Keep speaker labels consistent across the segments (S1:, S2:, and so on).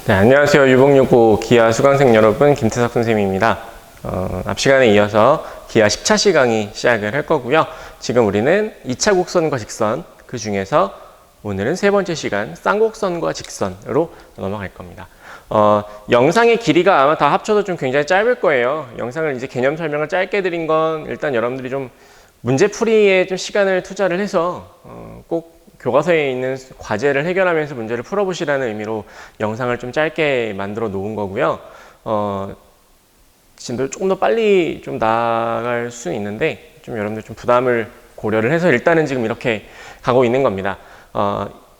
S1: 네, 안녕하세요. 유봉유고 기아 수강생 여러분, 김태석 선생님입니다. 앞 시간에 이어서 기아 10차시 강의 시작을 할 거고요. 지금 우리는 2차 곡선과 직선, 그 중에서 오늘은 세 번째 시간 쌍곡선과 직선으로 넘어갈 겁니다. 영상의 길이가 아마 다 합쳐도 좀 굉장히 짧을 거예요. 영상을 이제 개념 설명을 짧게 드린 건 일단 여러분들이 좀 문제풀이에 좀 시간을 투자를 해서 꼭 교과서에 있는 과제를 해결하면서 문제를 풀어보시라는 의미로 영상을 좀 짧게 만들어 놓은 거고요. 진도를 조금 더 빨리 좀 나아갈 수는 있는데 좀 여러분들 좀 부담을 고려를 해서 일단은 지금 이렇게 가고 있는 겁니다.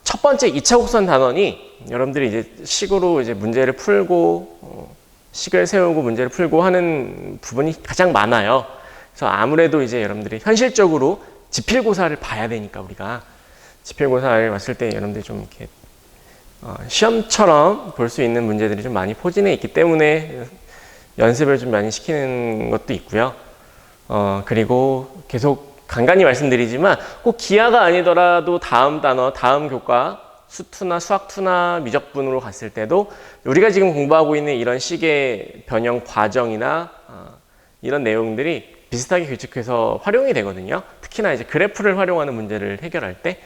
S1: 첫 번째 2차 곡선 단원이 여러분들이 이제 식으로 이제 문제를 풀고 식을 세우고 문제를 풀고 하는 부분이 가장 많아요. 그래서 아무래도 이제 여러분들이 현실적으로 지필고사를 봐야 되니까 우리가 지필고사를 봤을 때 여러분들이 좀 이렇게 시험처럼 볼 수 있는 문제들이 좀 많이 포진해 있기 때문에 연습을 좀 많이 시키는 것도 있고요. 그리고 계속 간간히 말씀드리지만 꼭 기하가 아니더라도 다음 단어, 다음 교과 수투나 수학투나 미적분으로 갔을 때도 우리가 지금 공부하고 있는 이런 식의 변형 과정이나 이런 내용들이 비슷하게 규칙해서 활용이 되거든요. 특히나 이제 그래프를 활용하는 문제를 해결할 때,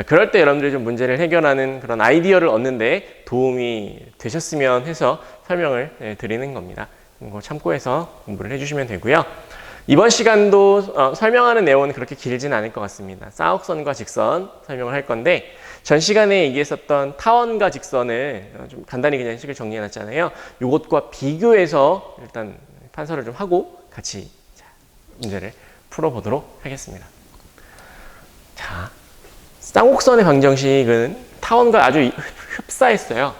S1: 그럴 때 여러분들이 좀 문제를 해결하는 그런 아이디어를 얻는데 도움이 되셨으면 해서 설명을 드리는 겁니다. 이거 참고해서 공부를 해주시면 되고요. 이번 시간도 설명하는 내용은 그렇게 길진 않을 것 같습니다. 쌍곡선과 직선 설명을 할 건데, 전 시간에 얘기했었던 타원과 직선을 좀 간단히 그냥 식을 정리해 놨잖아요. 이것과 비교해서 일단 판서를 좀 하고 같이 문제를 풀어보도록 하겠습니다. 자, 쌍곡선의 방정식은 타원과 아주 흡사했어요.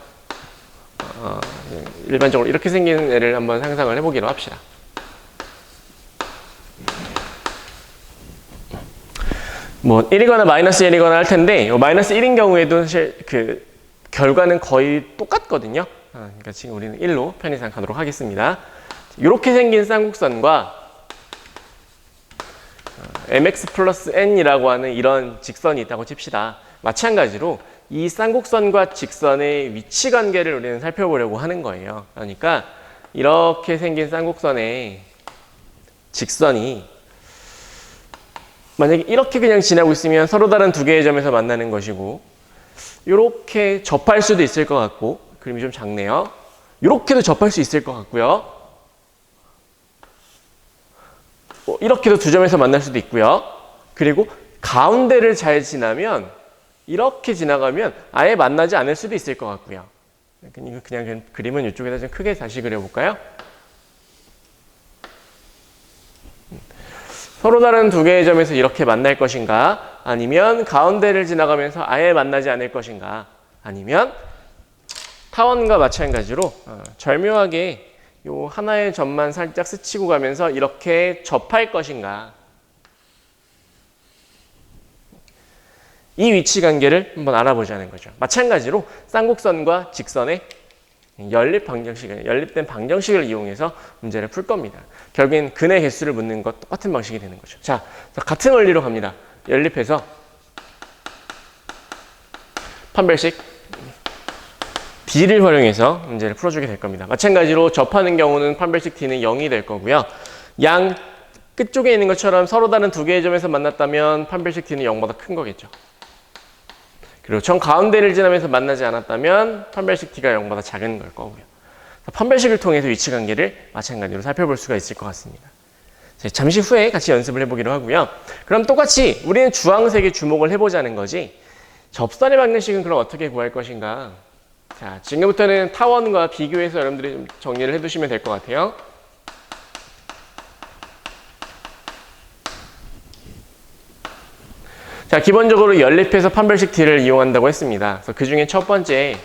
S1: 일반적으로 이렇게 생긴 애를 한번 상상을 해보기로 합시다. 뭐 1이거나 마이너스 1이거나 할 텐데 마이너스 1인 경우에도 사실 그 결과는 거의 똑같거든요. 그러니까 지금 우리는 1로 편히 생각하도록 하겠습니다. 이렇게 생긴 쌍곡선과 mx 플러스 n이라고 하는 이런 직선이 있다고 칩시다. 마찬가지로 이 쌍곡선과 직선의 위치 관계를 우리는 살펴보려고 하는 거예요. 그러니까 이렇게 생긴 쌍곡선의 직선이 만약에 이렇게 그냥 지나고 있으면 서로 다른 두 개의 점에서 만나는 것이고, 이렇게 접할 수도 있을 것 같고, 그림이 좀 작네요. 이렇게도 접할 수 있을 것 같고요. 이렇게도 두 점에서 만날 수도 있고요. 그리고 가운데를 잘 지나면 이렇게 지나가면 아예 만나지 않을 수도 있을 것 같고요. 그냥 그림은 이쪽에다 좀 크게 다시 그려볼까요? 서로 다른 두 개의 점에서 이렇게 만날 것인가? 아니면 가운데를 지나가면서 아예 만나지 않을 것인가? 아니면 타원과 마찬가지로 절묘하게 요 하나의 점만 살짝 스치고 가면서 이렇게 접할 것인가? 이 위치 관계를 한번 알아보자는 거죠. 마찬가지로 쌍곡선과 직선의 연립된 방정식을 이용해서 문제를 풀 겁니다. 결국엔 근의 개수를 묻는 것 똑같은 방식이 되는 거죠. 자, 같은 원리로 갑니다. 연립해서 판별식 D를 활용해서 문제를 풀어주게 될 겁니다. 마찬가지로 접하는 경우는 판별식 D는 0이 될 거고요. 양 끝쪽에 있는 것처럼 서로 다른 두 개의 점에서 만났다면 판별식 D는 0보다 큰 거겠죠. 그리고 정 가운데를 지나면서 만나지 않았다면 판별식 D가 0보다 작은 걸 거고요. 판별식을 통해서 위치관계를 마찬가지로 살펴볼 수가 있을 것 같습니다. 잠시 후에 같이 연습을 해보기로 하고요. 그럼 똑같이 우리는 주황색에 주목을 해보자는 거지, 접선의 방정식은 그럼 어떻게 구할 것인가? 자, 지금부터는 타원과 비교해서 여러분들이 좀 정리를 해두시면 될 것 같아요. 자, 기본적으로 연립해서 판별식 D를 이용한다고 했습니다. 그래서 그 중에 첫 번째,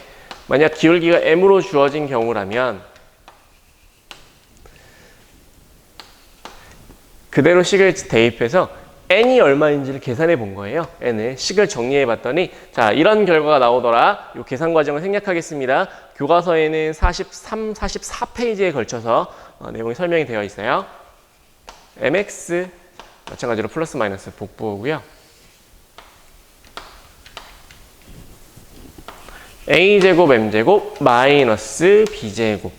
S1: 만약 기울기가 m으로 주어진 경우라면 그대로 식을 대입해서 n이 얼마인지를 계산해 본 거예요. n을 식을 정리해 봤더니 자, 이런 결과가 나오더라. 이 계산 과정을 생략하겠습니다. 교과서에는 43, 44페이지에 걸쳐서 내용이 설명이 되어 있어요. mx 마찬가지로 플러스 마이너스 복부고요. a제곱 m제곱 마이너스 b제곱.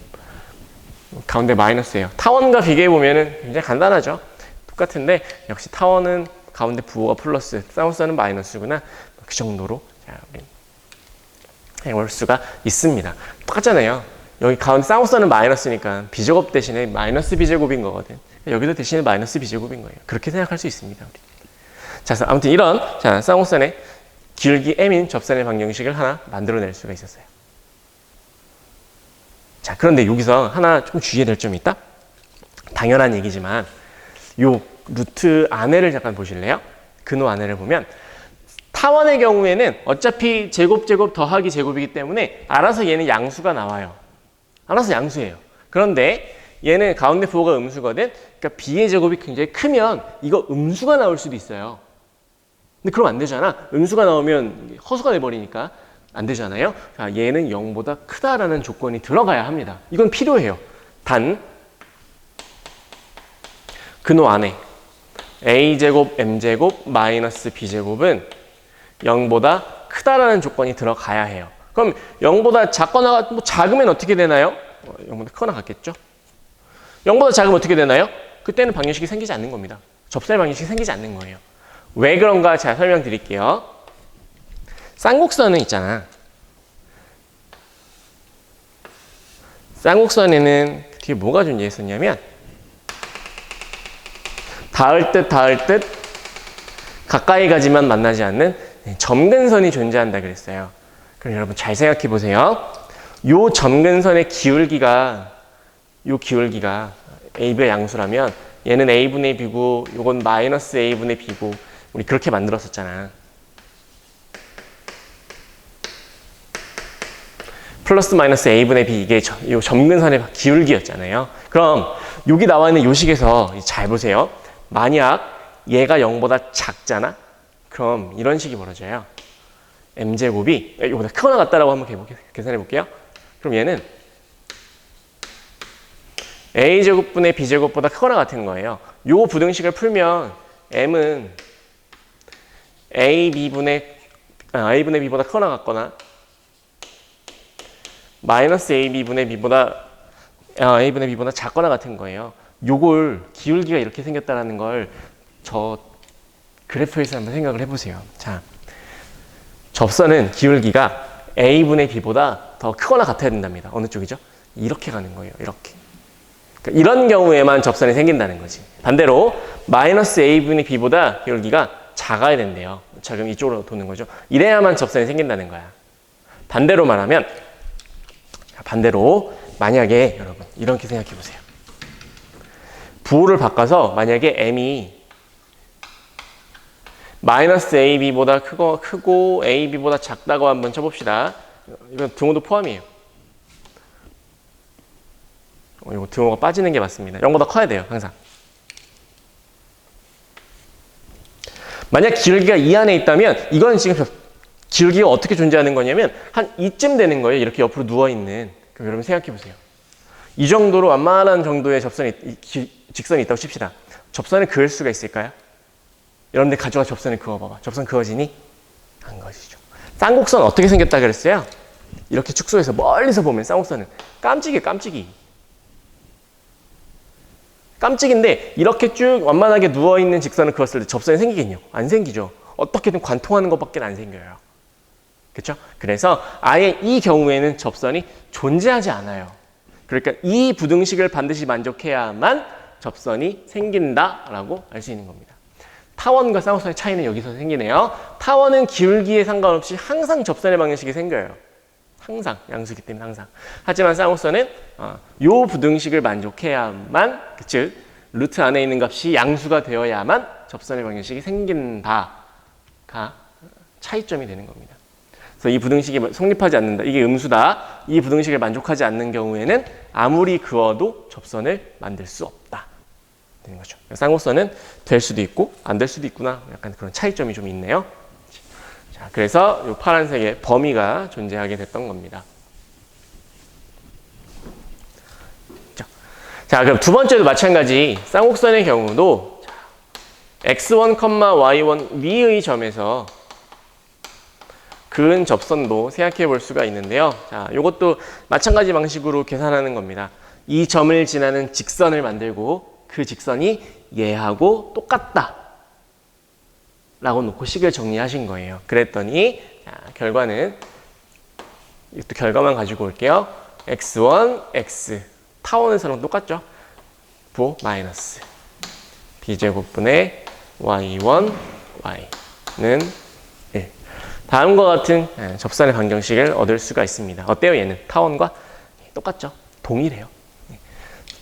S1: 가운데 마이너스예요. 타원과 비교해 보면은 굉장히 간단하죠. 똑같은데 역시 타원은 가운데 부호가 플러스, 쌍우선은 마이너스구나. 그 정도로 해볼 수가 있습니다. 똑같잖아요. 여기 가운데 쌍우선은 마이너스니까 b제곱 대신에 마이너스 b제곱인 거거든. 여기도 대신에 마이너스 b제곱인 거예요. 그렇게 생각할 수 있습니다. 우리. 자, 아무튼 이런 쌍우선의 기울기 m인 접선의 방정식을 하나 만들어낼 수가 있었어요. 자, 그런데 여기서 하나 좀 주의해야 될 점이 있다. 당연한 얘기지만 요 루트 안에를 잠깐 보실래요? 근호 안에를 보면 타원의 경우에는 어차피 제곱 더하기 제곱이기 때문에 알아서 얘는 양수가 나와요. 알아서 양수예요. 그런데 얘는 가운데 부호가 음수거든. 그러니까 b의 제곱이 굉장히 크면 이거 음수가 나올 수도 있어요. 근데 그럼 안 되잖아. 음수가 나오면 허수가 돼버리니까 안 되잖아요. 자, 얘는 0보다 크다라는 조건이 들어가야 합니다. 이건 필요해요. 단 근호 안에 a제곱 m제곱 마이너스 b제곱은 0보다 크다라는 조건이 들어가야 해요. 그럼 0보다 작거나 뭐 작으면 어떻게 되나요? 0보다 크거나 같겠죠? 0보다 작으면 어떻게 되나요? 그때는 방정식이 생기지 않는 겁니다. 접선의 방정식이 생기지 않는 거예요. 왜 그런가 제가 설명드릴게요. 쌍곡선은 있잖아. 쌍곡선에는 뒤에 뭐가 존재했었냐면 닿을 듯 가까이 가지만 만나지 않는 점근선이 존재한다 그랬어요. 그럼 여러분 잘 생각해 보세요. 요 점근선의 기울기가 AB가 양수라면 얘는 A분의 B고 요건 마이너스 A분의 B고 우리 그렇게 만들었었잖아. 플러스 마이너스 A분의 B 이게 요 점근선의 기울기였잖아요. 그럼 여기 나와 있는 요식에서 잘 보세요. 만약 얘가 0보다 작잖아? 그럼 이런 식이 벌어져요. m제곱이 이거보다 크거나 같다라고 한번 계산해 볼게요. 그럼 얘는 a제곱분의 b제곱보다 크거나 같은 거예요. 요 부등식을 풀면 m은 a분의 b보다 크거나 같거나 마이너스 ab분의 b보다 작거나 같은 거예요. 요걸 기울기가 이렇게 생겼다는 걸 저 그래프에서 한번 생각을 해보세요. 자, 접선은 기울기가 a분의 b보다 더 크거나 같아야 된답니다. 어느 쪽이죠? 이렇게 가는 거예요. 이렇게. 그러니까 이런 경우에만 접선이 생긴다는 거지. 반대로 마이너스 a분의 b보다 기울기가 작아야 된대요. 자, 그럼 이쪽으로 도는 거죠. 이래야만 접선이 생긴다는 거야. 반대로 말하면 만약에 여러분 이렇게 생각해 보세요. 부호를 바꿔서 만약에 m이 마이너스 ab보다 크고 ab보다 작다고 한번 쳐봅시다. 이건 등호도 포함이에요. 이거 등호가 빠지는 게 맞습니다. 0보다 커야 돼요, 항상. 만약 기울기가 이 안에 있다면 이건 지금 기울기가 어떻게 존재하는 거냐면 한 이쯤 되는 거예요. 이렇게 옆으로 누워있는. 그럼 여러분 생각해 보세요. 이 정도로 완만한 정도의 직선이 있다고 칩시다. 접선을 그을 수가 있을까요? 여러분들 가져가 접선을 그어봐봐. 접선 그어지니? 안 그어지죠. 쌍곡선 어떻게 생겼다 그랬어요? 이렇게 축소해서 멀리서 보면 쌍곡선은 깜찍인데 이렇게 쭉 완만하게 누워있는 직선을 그었을 때 접선이 생기겠냐고? 안 생기죠. 어떻게든 관통하는 것밖에 안 생겨요. 그렇죠? 그래서 아예 이 경우에는 접선이 존재하지 않아요. 그러니까 이 부등식을 반드시 만족해야만 접선이 생긴다라고 알 수 있는 겁니다. 타원과 쌍곡선의 차이는 여기서 생기네요. 타원은 기울기에 상관없이 항상 접선의 방정식이 생겨요. 항상 양수기 때문에 항상. 하지만 쌍곡선은 요 부등식을 만족해야만, 즉 루트 안에 있는 값이 양수가 되어야만 접선의 방정식이 생긴다가 차이점이 되는 겁니다. 그래서 이 부등식이 성립하지 않는다. 이게 음수다. 이 부등식을 만족하지 않는 경우에는 아무리 그어도 접선을 만들 수 없다. 되는 거죠. 쌍곡선은 될 수도 있고 안 될 수도 있구나. 약간 그런 차이점이 좀 있네요. 자, 그래서 이 파란색의 범위가 존재하게 됐던 겁니다. 자, 그럼 두 번째도 마찬가지. 쌍곡선의 경우도 x1, y1 위의 점에서 그은 접선도 생각해 볼 수가 있는데요. 자, 이것도 마찬가지 방식으로 계산하는 겁니다. 이 점을 지나는 직선을 만들고 그 직선이 얘하고 똑같다 라고 놓고 식을 정리하신 거예요. 그랬더니 자, 결과는 이것도 결과만 가지고 올게요. x1, x 타원에서랑 똑같죠? 부호 마이너스 b제곱분의 y1, y는 1. 다음과 같은 접선의 방정식을 얻을 수가 있습니다. 어때요? 얘는 타원과 똑같죠? 동일해요.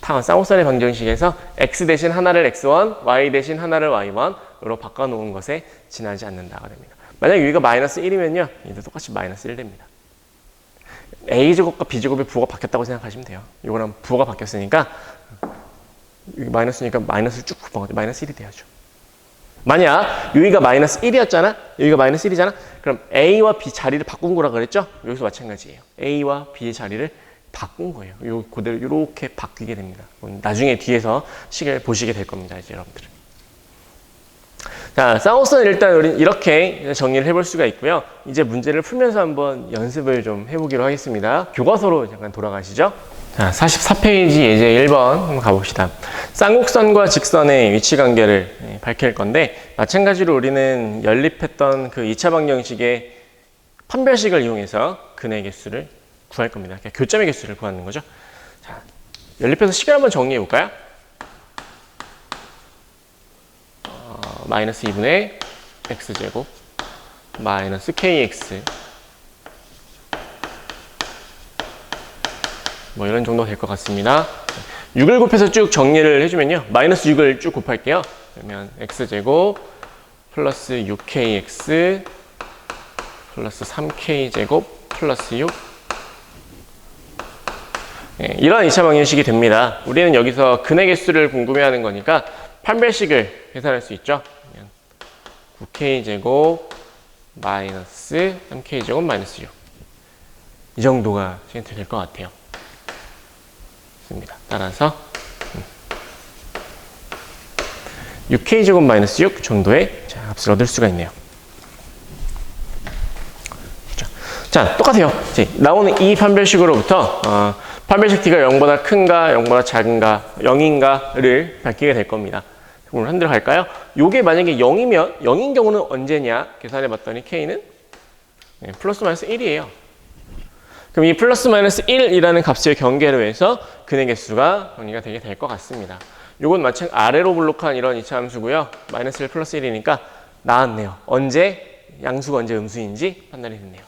S1: 타원 쌍곡선의 방정식에서 x 대신 하나를 x1, y 대신 하나를 y1으로 바꿔놓은 것에 지나지 않는다가 됩니다. 만약 여기가 마이너스 1이면요. 얘도 똑같이 마이너스 1 됩니다. a제곱과 b제곱의 부호가 바뀌었다고 생각하시면 돼요. 이거랑 부호가 바뀌었으니까 여기 마이너스니까 마이너스를 쭉 곱하면 마이너스 1이 돼야죠. 만약 여기가 마이너스 1이었잖아. 여기가 마이너스 1이잖아. 그럼 a와 b 자리를 바꾼 거라 그랬죠? 여기서 마찬가지예요. a와 b의 자리를 바꾼 거예요. 요 그대로 이렇게 바뀌게 됩니다. 나중에 뒤에서 식을 보시게 될 겁니다. 이제 여러분들은. 자, 쌍곡선을 일단 우리 이렇게 정리를 해볼 수가 있고요. 이제 문제를 풀면서 한번 연습을 좀 해보기로 하겠습니다. 교과서로 잠깐 돌아가시죠. 자, 44페이지 예제 1번 한번 가봅시다. 쌍곡선과 직선의 위치 관계를 밝힐 건데 마찬가지로 우리는 연립했던 그 2차 방정식의 판별식을 이용해서 근의 개수를 구할 겁니다. 그러니까 교점의 개수를 구하는 거죠. 자, 연립해서 식을 한번 정리해 볼까요? 마이너스 2분의 x제곱 마이너스 kx 뭐 이런 정도 될 것 같습니다. 6을 곱해서 쭉 정리를 해주면요. 마이너스 6을 쭉 곱할게요. 그러면 x제곱 플러스 6kx 플러스 3k제곱 플러스 6 이런 2차 방정식이 됩니다. 우리는 여기서 근의 개수를 궁금해하는 거니까 판별식을 계산할 수 있죠. 9k제곱 마이너스 3k제곱 마이너스 6 이 정도가 될 것 같아요. 따라서 6k제곱 마이너스 6 정도의 값을 얻을 수가 있네요. 자, 똑같아요. 나오는 이 판별식으로부터 판별식 t가 0보다 큰가 0보다 작은가 0인가를 밝히게 될 겁니다. 그럼 한 대로 갈까요? 요게 만약에 0이면 0인 경우는 언제냐 계산해 봤더니 k는 플러스 마이너스 1이에요. 그럼 이 플러스 마이너스 1이라는 값의 경계로 해서 근의 개수가 정리가 되게 될 것 같습니다. 요건 마찬 아래로 블록한 이런 2차 함수고요. 마이너스 1 플러스 1이니까 나왔네요. 언제 양수가 언제 음수인지 판단이 됐네요.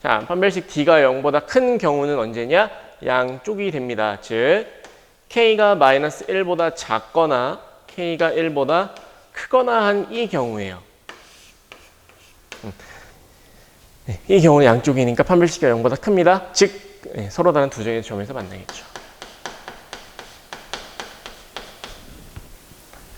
S1: 자, 판별식 t가 0보다 큰 경우는 언제냐? 양쪽이 됩니다. 즉 k가 마이너스 1보다 작거나 k가 1보다 크거나 한 이 경우예요. 이 경우는 양쪽이니까 판별식이 0보다 큽니다. 즉 서로 다른 두 점의 점에서 만나겠죠.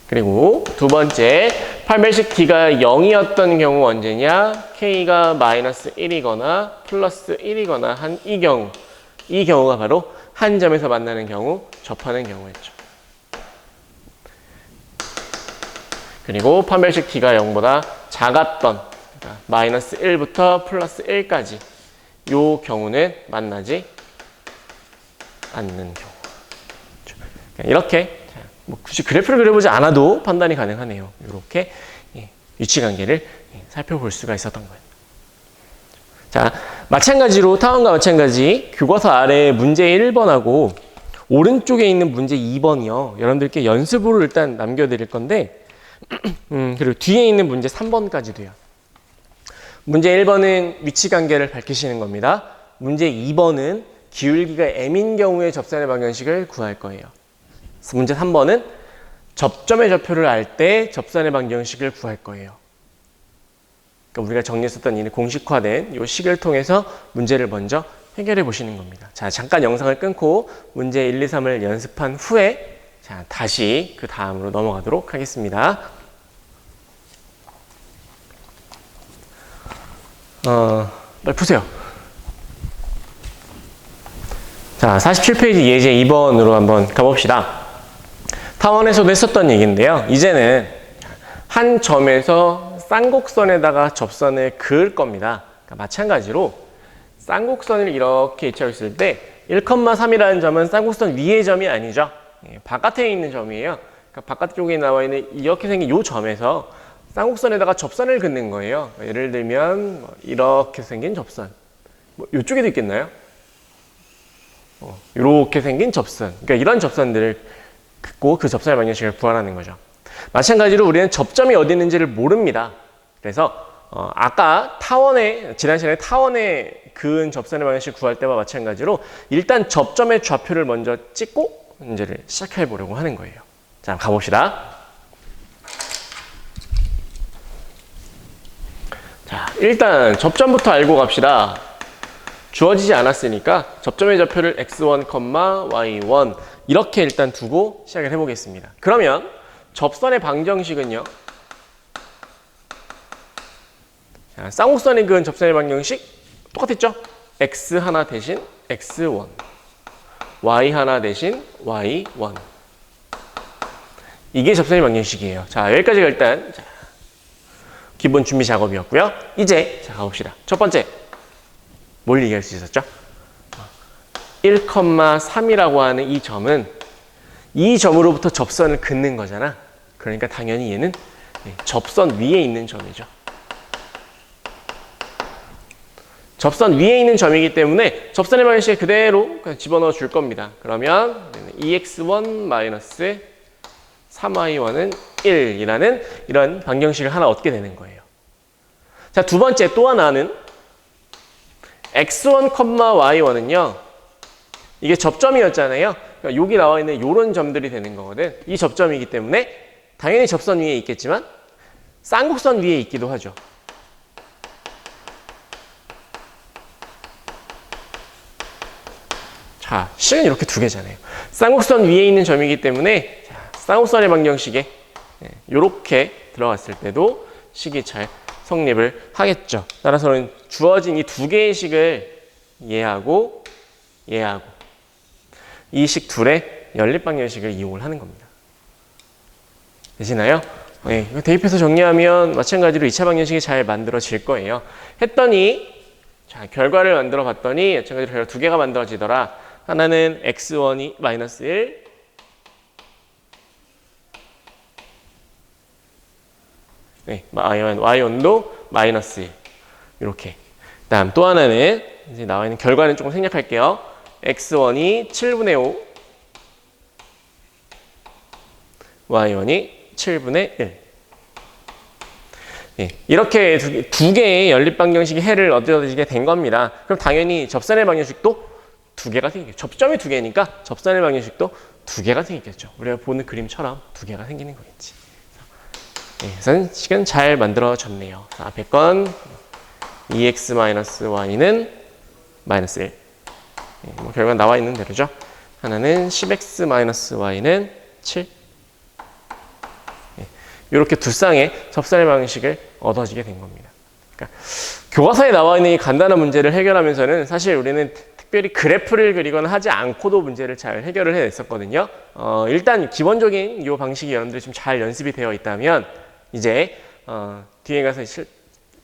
S1: 그리고 두 번째 판별식 t가 0이었던 경우 언제냐? k가 마이너스 1이거나 플러스 1이거나 한 이 경우가 바로 한 점에서 만나는 경우, 접하는 경우였죠. 그리고 판별식 t가 0보다 작았던 마이너스 1부터 플러스 1까지 이 경우는 만나지 않는 경우. 이렇게 뭐 굳이 그래프를 그려보지 않아도 판단이 가능하네요. 이렇게 위치관계를 살펴볼 수가 있었던 거예요. 자, 마찬가지로 타원과 마찬가지 교과서 아래 문제 1번하고 오른쪽에 있는 문제 2번이요. 여러분들께 연습으로 일단 남겨드릴 건데 그리고 뒤에 있는 문제 3번까지도요. 문제 1번은 위치관계를 밝히시는 겁니다. 문제 2번은 기울기가 m인 경우의 접선의 방정식을 구할 거예요. 문제 3번은 접점의 좌표를 알 때 접선의 방정식을 구할 거예요. 그러니까 우리가 정리했었던 이 공식화된 이 식을 통해서 문제를 먼저 해결해 보시는 겁니다. 자, 잠깐 영상을 끊고 문제 1, 2, 3을 연습한 후에 자, 다시 그 다음으로 넘어가도록 하겠습니다. 빨리 푸세요. 자, 47페이지 예제 2번으로 한번 가봅시다. 타원에서도 했었던 얘기인데요. 이제는 한 점에서 쌍곡선에다가 접선을 그을 겁니다. 그러니까 마찬가지로 쌍곡선을 이렇게 위치하고 있을 때 1,3이라는 점은 쌍곡선 위의 점이 아니죠. 바깥에 있는 점이에요. 그러니까 바깥쪽에 나와 있는 이렇게 생긴 이 점에서 쌍곡선에다가 접선을 긋는 거예요. 예를 들면 이렇게 생긴 접선. 이쪽에도 있겠나요? 이렇게 생긴 접선. 그러니까 이런 접선들을 긋고 그 접선의 방정식을 구하라는 거죠. 마찬가지로 우리는 접점이 어디 있는지를 모릅니다. 그래서 아까 지난 시간에 타원에 그은 접선의 방정식을 구할 때와 마찬가지로 일단 접점의 좌표를 먼저 찍고 문제를 시작해 보려고 하는 거예요. 자, 가봅시다. 자, 일단 접점부터 알고 갑시다. 주어지지 않았으니까 접점의 좌표를 x1, y1 이렇게 일단 두고 시작을 해보겠습니다. 그러면 접선의 방정식은요. 자, 쌍곡선에 그은 접선의 방정식 똑같았죠? x 하나 대신 x1, y 하나 대신 y1. 이게 접선의 방정식이에요. 자, 여기까지가 일단 기본 준비 작업이었고요. 이제 가봅시다. 첫 번째, 뭘 얘기할 수 있었죠? 1,3이라고 하는 이 점은 이 점으로부터 접선을 긋는 거잖아. 그러니까 당연히 얘는 접선 위에 있는 점이죠. 접선 위에 있는 점이기 때문에 접선의 방정식에 그대로 집어넣어 줄 겁니다. 그러면 2x1 3y1은 1이라는 이런 방정식을 하나 얻게 되는 거예요. 자, 두 번째 또 하나는 x1, y1은요. 이게 접점이었잖아요. 그러니까 여기 나와 있는 이런 점들이 되는 거거든. 이 접점이기 때문에 당연히 접선 위에 있겠지만 쌍곡선 위에 있기도 하죠. 자, 식은 이렇게 두 개잖아요. 쌍곡선 위에 있는 점이기 때문에 쌍곡선의 방정식에 이렇게 들어갔을 때도 식이 잘 성립을 하겠죠. 따라서는 주어진 이 두 개의 식을 얘하고 이 식 둘의 연립방정식을 이용을 하는 겁니다. 되시나요? 네, 대입해서 정리하면 마찬가지로 2차 방정식이 잘 만들어질 거예요. 했더니 자, 결과를 만들어 봤더니 마찬가지로 결과 두 개가 만들어지더라. 하나는 x1이 -1, 네, y1도 -1 이렇게. 다음 또 하나는 이제 나와 있는 결과는 조금 생략할게요. x1이 7분의 5, y1이 7분의 1. 네, 이렇게 두 개의 연립방정식이 해를 얻어지게 된 겁니다. 그럼 당연히 접선의 방정식도 두 개가 생기겠죠. 접점이 두 개니까 접선의 방정식도 두 개가 생기겠죠. 우리가 보는 그림처럼 두 개가 생기는 거겠지. 네, 그래서 식은 잘 만들어졌네요. 앞에 건 2x-y는 -1. 네, 뭐 결과는 나와 있는 대로죠. 하나는 10x-y는 7. 네, 이렇게 두 쌍의 접선의 방식을 얻어지게 된 겁니다. 그러니까 교과서에 나와 있는 이 간단한 문제를 해결하면서는 사실 우리는 특별히 그래프를 그리거나 하지 않고도 문제를 잘 해결을 해냈었거든요. 일단 기본적인 이 방식이 여러분들이 좀 잘 연습이 되어 있다면 이제 뒤에 가서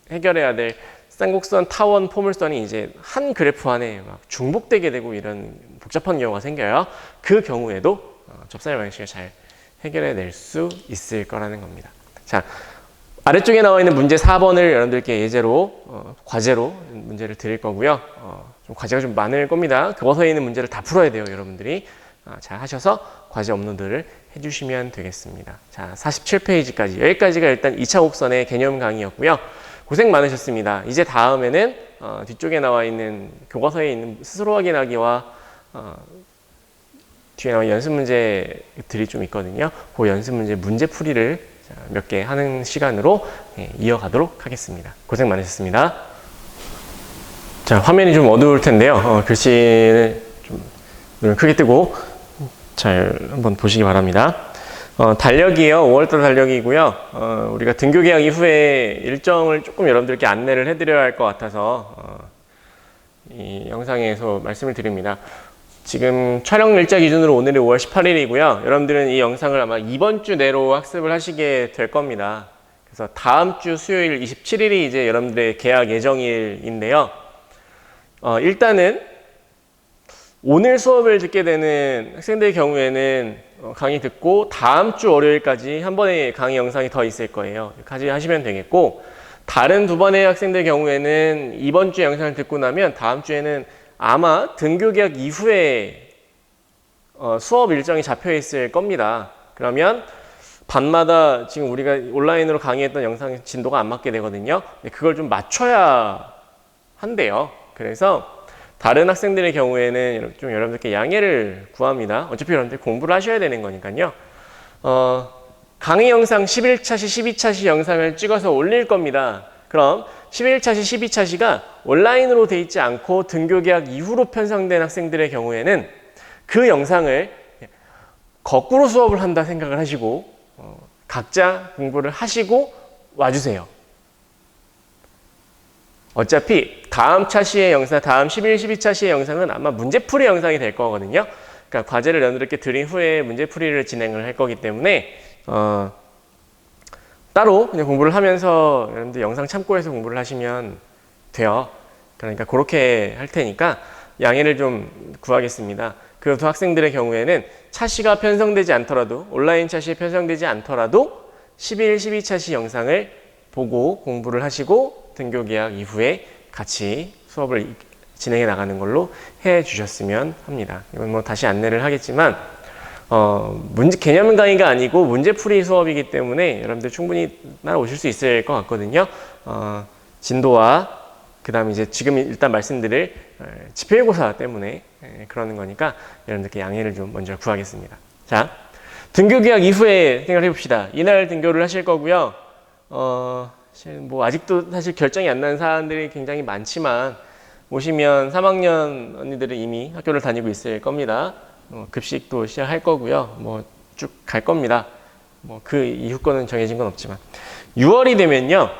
S1: 해결해야 될 쌍곡선, 타원, 포물선이 이제 한 그래프 안에 막 중복되게 되고 이런 복잡한 경우가 생겨요. 그 경우에도 접선의 방식을 잘 해결해낼 수 있을 거라는 겁니다. 자, 아래쪽에 나와 있는 문제 4번을 여러분들께 예제로 과제로 문제를 드릴 거고요. 좀 과제가 좀 많을 겁니다. 교과서에 있는 문제를 다 풀어야 돼요, 여러분들이. 잘 하셔서 과제 업로드를 해주시면 되겠습니다. 자, 47페이지까지. 여기까지가 일단 2차 곡선의 개념 강의였고요. 고생 많으셨습니다. 이제 다음에는 뒤쪽에 나와 있는 교과서에 있는 스스로 확인하기와 뒤에 나와 연습 문제들이 좀 있거든요. 그 연습 문제 문제풀이를 몇 개 하는 시간으로 이어가도록 하겠습니다. 고생 많으셨습니다. 자, 화면이 좀 어두울 텐데요. 글씨를 좀 눈을 크게 뜨고 잘 한번 보시기 바랍니다. 달력이요. 5월달 달력이고요. 우리가 등교 개학 이후에 일정을 조금 여러분들께 안내를 해드려야 할 것 같아서 이 영상에서 말씀을 드립니다. 지금 촬영 일자 기준으로 오늘이 5월 18일이고요. 여러분들은 이 영상을 아마 이번 주 내로 학습을 하시게 될 겁니다. 그래서 다음 주 수요일 27일이 이제 여러분들의 개학 예정일인데요. 일단은 오늘 수업을 듣게 되는 학생들의 경우에는 강의 듣고 다음 주 월요일까지 한 번의 강의 영상이 더 있을 거예요. 여기까지 하시면 되겠고, 다른 두 번의 학생들 경우에는 이번 주 영상을 듣고 나면 다음 주에는 아마 등교 개학 이후에 수업 일정이 잡혀 있을 겁니다. 그러면 밤마다 지금 우리가 온라인으로 강의했던 영상 진도가 안 맞게 되거든요. 그걸 좀 맞춰야 한대요. 그래서 다른 학생들의 경우에는 좀 여러분들께 양해를 구합니다. 어차피 여러분들 공부를 하셔야 되는 거니까요. 강의 영상 11차시, 12차시 영상을 찍어서 올릴 겁니다. 그럼 11차시, 12차시가 온라인으로 돼 있지 않고 등교 개학 이후로 편성된 학생들의 경우에는 그 영상을 거꾸로 수업을 한다 생각을 하시고 각자 공부를 하시고 와주세요. 어차피 다음 차시의 영상, 다음 11, 12차시의 영상은 아마 문제풀이 영상이 될 거거든요. 그러니까 과제를 여러분들께 드린 후에 문제풀이를 진행을 할 거기 때문에 따로 그냥 공부를 하면서 여러분들 영상 참고해서 공부를 하시면 돼요. 그러니까 그렇게 할 테니까 양해를 좀 구하겠습니다. 그 두 학생들의 경우에는 차시가 편성되지 않더라도, 온라인 차시에 편성되지 않더라도 11, 12차시 영상을 보고 공부를 하시고 등교 개학 이후에 같이 수업을 진행해 나가는 걸로 해 주셨으면 합니다. 이건 뭐 다시 안내를 하겠지만 개념 강의가 아니고 문제풀이 수업이기 때문에 여러분들 충분히 따라오실 수 있을 것 같거든요. 진도와 그 다음에 이제 지금 일단 말씀드릴 집필고사 때문에 그러는 거니까 여러분들께 양해를 좀 먼저 구하겠습니다. 자, 등교 개학 이후에 생각을 해봅시다. 이날 등교를 하실 거고요. 뭐 아직도 사실 결정이 안 난 사람들이 굉장히 많지만 오시면 3학년 언니들은 이미 학교를 다니고 있을 겁니다. 급식도 시작할 거고요. 뭐 쭉 갈 겁니다. 뭐 그 이후 거는 정해진 건 없지만 6월이 되면요.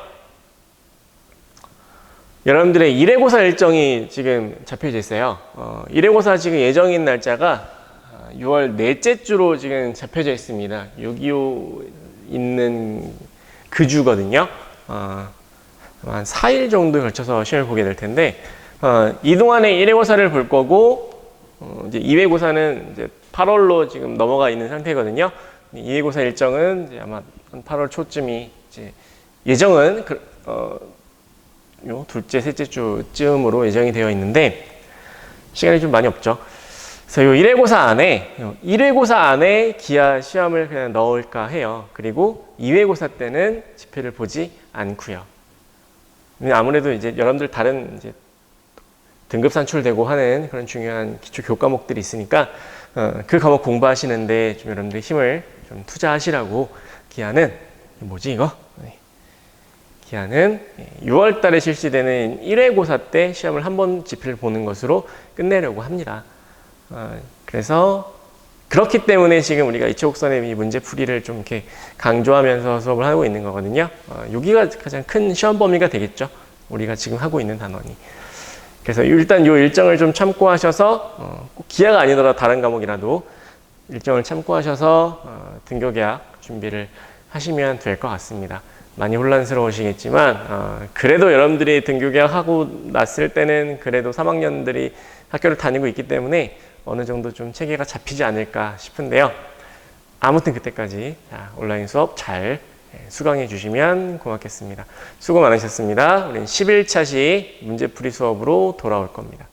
S1: 여러분들의 1회고사 일정이 지금 잡혀져 있어요. 1회고사 지금 예정인 날짜가 6월 넷째 주로 지금 잡혀져 있습니다. 6.25 있는 그 주거든요. 한 4일 정도 걸쳐서 시험을 보게 될 텐데, 이 동안에 1회고사를 볼 거고, 이제 2회고사는 이제 8월로 지금 넘어가 있는 상태거든요. 2회고사 일정은 이제 아마 한 8월 초쯤이 이제 예정은 요 둘째, 셋째 주쯤으로 예정이 되어 있는데 시간이 좀 많이 없죠. 그래서 요 1회고사 안에 기하 시험을 그냥 넣을까 해요. 그리고 2회고사 때는 집필을 보지 않고요. 아무래도 이제 여러분들 다른 이제 등급 산출되고 하는 그런 중요한 기초 교과목들이 있으니까 그 과목 공부하시는데 좀 여러분들 힘을 좀 투자하시라고 기하는 뭐지 이거? 기한은 6월 달에 실시되는 1회고사 때 시험을 한번 집필을 보는 것으로 끝내려고 합니다. 그래서 그렇기 때문에 지금 우리가 이초곡선의 이 문제풀이를 좀 이렇게 강조하면서 수업을 하고 있는 거거든요. 여기가 가장 큰 시험 범위가 되겠죠. 우리가 지금 하고 있는 단원이. 그래서 일단 이 일정을 좀 참고하셔서 꼭 기하가 아니더라도 다른 과목이라도 일정을 참고하셔서 등교 개학 준비를 하시면 될 것 같습니다. 많이 혼란스러우시겠지만 그래도 여러분들이 등교 개학하고 났을 때는 그래도 3학년들이 학교를 다니고 있기 때문에 어느 정도 좀 체계가 잡히지 않을까 싶은데요. 아무튼 그때까지 온라인 수업 잘 수강해 주시면 고맙겠습니다. 수고 많으셨습니다. 우리는 11차시 문제풀이 수업으로 돌아올 겁니다.